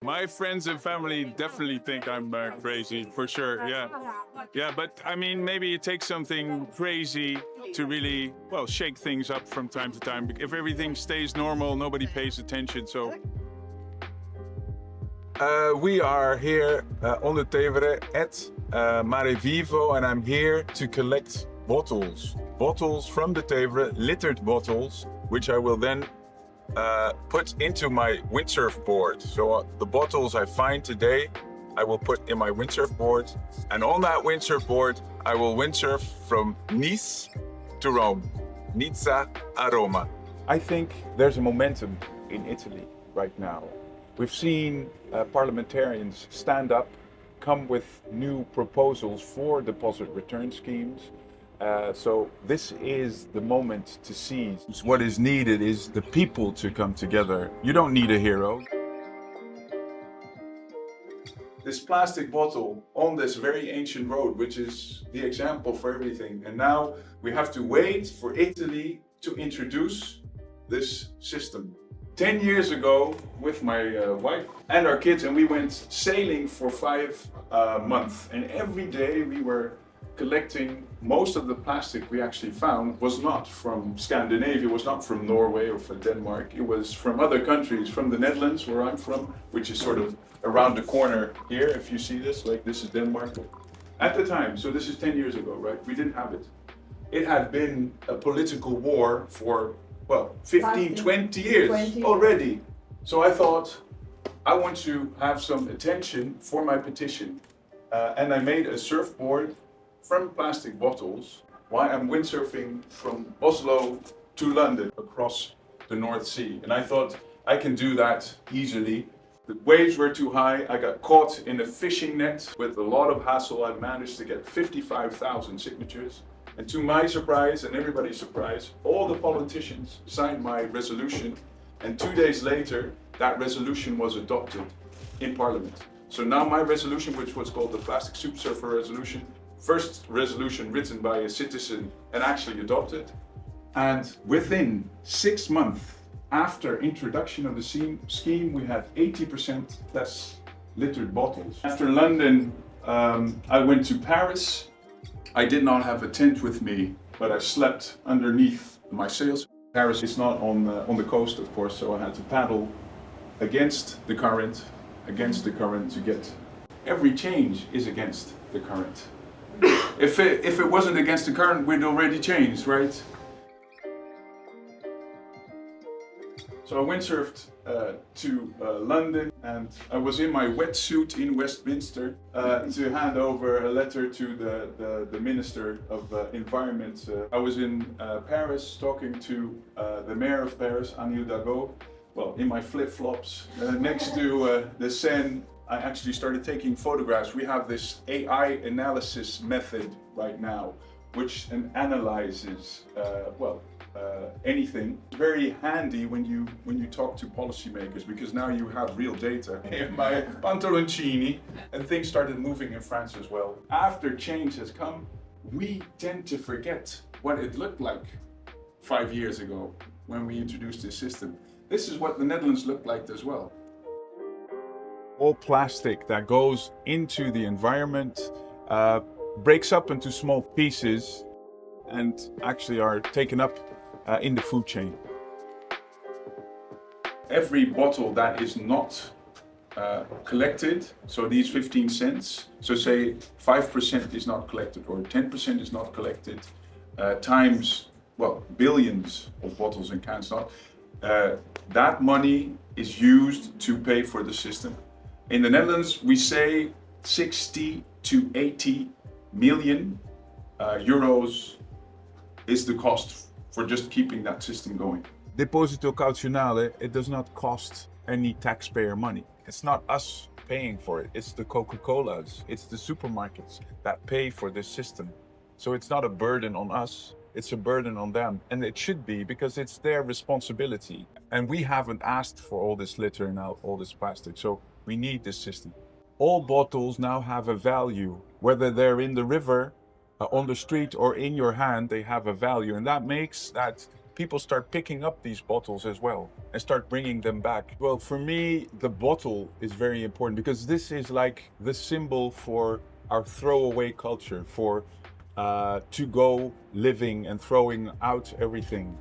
My friends and family definitely think I'm crazy, for sure. Yeah, yeah. But I mean, maybe it takes something crazy to really, well, shake things up from time to time. If everything stays normal, nobody pays attention. So we are here on the Tevere at Mare Vivo, and I'm here to collect bottles from the Tevere, littered bottles, which I will then put into my windsurf board. So the bottles I find today, I will put in my windsurf board, and on that windsurf board, I will windsurf from Nice to Rome, Nizza a Roma. I think there's a momentum in Italy right now. We've seen parliamentarians stand up, come with new proposals for deposit return schemes. So this is the moment to seize. What is needed is the people to come together. You don't need a hero. This plastic bottle on this very ancient road, which is the example for everything. And now we have to wait for Italy to introduce this system. 10 years ago, with my wife and our kids, and we went sailing for 5 months. And every day we were collecting. Most of the plastic we actually found was not from Scandinavia, was not from Norway or from Denmark. It was from other countries, from the Netherlands, where I'm from, which is sort of around the corner here. If you see this, like this is Denmark. At the time, so this is 10 years ago, right? We didn't have it. It had been a political war for, well, 15, 20 years already. So I thought, I want to have some attention for my petition. And I made a surfboard from plastic bottles while I'm windsurfing from Oslo to London across the North Sea. And I thought I can do that easily. The waves were too high. I got caught in a fishing net with a lot of hassle. I managed to get 55,000 signatures. And to my surprise and everybody's surprise, all the politicians signed my resolution. And 2 days later, that resolution was adopted in Parliament. So now my resolution, which was called the Plastic Super Surfer Resolution, first resolution written by a citizen and actually adopted. And within 6 months after introduction of the scheme, we had 80% less littered bottles. After London, I went to Paris. I did not have a tent with me, but I slept underneath my sails. Paris is not on the coast, of course, so I had to paddle against the current to get. Every change is against the current. If it wasn't against the current, we'd already changed, right? So I windsurfed to London, and I was in my wetsuit in Westminster to hand over a letter to the Minister of Environment. I was in Paris talking to the Mayor of Paris, Anne Hidalgo, well, in my flip-flops next to the Seine. I actually started taking photographs. We have this AI analysis method right now, which analyzes, anything. It's very handy when you talk to policymakers, because now you have real data. In my pantaloncini, and things started moving in France as well. After change has come, we tend to forget what it looked like 5 years ago when we introduced this system. This is what the Netherlands looked like as well. All plastic that goes into the environment breaks up into small pieces and actually are taken up in the food chain. Every bottle that is not collected, so these 15 cents, so say 5% is not collected or 10% is not collected, times, well, billions of bottles and cans not, that money is used to pay for the system. In the Netherlands, we say 60 to 80 million euros is the cost for just keeping that system going. Deposito Cauzionale, it does not cost any taxpayer money. It's not us paying for it, it's the Coca-Colas, it's the supermarkets that pay for this system. So it's not a burden on us, it's a burden on them. And it should be, because it's their responsibility. And we haven't asked for all this litter and all this plastic. So we need this system. All bottles now have a value, whether they're in the river, on the street, or in your hand, they have a value. And that makes that people start picking up these bottles as well and start bringing them back? Well, for me, the bottle is very important because this is like the symbol for our throwaway culture, for to go living and throwing out everything.